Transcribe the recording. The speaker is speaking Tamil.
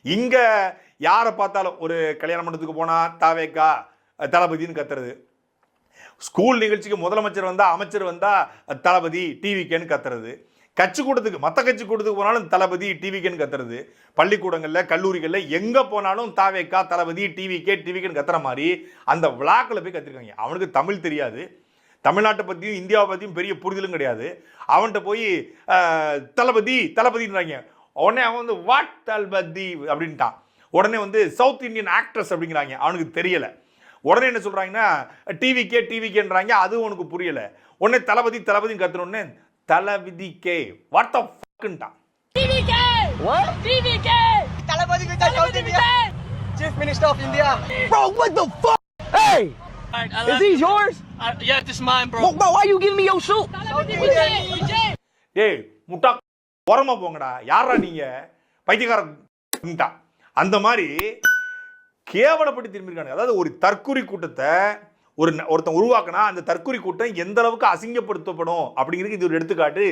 இங்க யாரை பார்த்தாலும் ஒரு கல்யாண மண்டபத்துக்கு போனா தாவேக்கா தளபதினு கத்துறது, ஸ்கூல் நிகழ்ச்சிக்கு முதலமைச்சர் வந்தா அமைச்சர் வந்தா தளபதி டிவிக்கேன்னு கத்துறது, கட்சி கூட்டத்துக்கு மற்ற கட்சி கூட்டத்துக்கு போனாலும் தளபதி டிவிக்கேன்னு கத்துறது, பள்ளிக்கூடங்கள்ல கல்லூரிகள்ல எங்க போனாலும் தாவேக்கா தளபதி டிவிக்கேன்னு கத்துற மாதிரி அந்த விழாக்களை போய் கத்திருக்காங்க. அவனுக்கு தமிழ் தெரியாது, தமிழ்நாட்டை பற்றியும் இந்தியாவை பற்றியும் பெரிய புரிதலும் கிடையாது. அவன்கிட்ட போய் தளபதி தளபதின்றாங்க. உடனே அவன் வந்து வாட் தளபதி அப்படின்ட்டான். உடனே வந்து சவுத் இந்தியன் ஆக்ட்ரஸ் அப்படிங்கிறாங்க, அவனுக்கு தெரியலை. உடனே என்ன சொல்கிறாங்கன்னா டிவிக்கேன்றாங்க, அது உனக்கு புரியலை. உடனே தளபதி தளபதின்னு கத்துனோடனே தளபதி கே வாட் த ஃபக்ன்ட்டான். Thalapathy south India Chief Minister of India. Bro, what the fuck? Hey! Is these yours? Yeah, this is mine, bro. Bro, why you giving me your suit? டேய் முட்டா ஓரமா போங்கடா, யாரா நீங்க பைத்தியக்காரன்ட்டா. அந்த மாதிரி கேவலப்பட்டு திரும்பியிருக்காங்க. அதாவது ஒரு தற்குறி கூட்டத்தை ஒருத்தன் உருவாக்கினா அந்த தற்குறி கூட்டம் எந்த அளவுக்கு அசிங்கப்படுத்தப்படும் அப்படிங்கிறதுக்கு இது ஒரு எடுத்துக்காட்டு.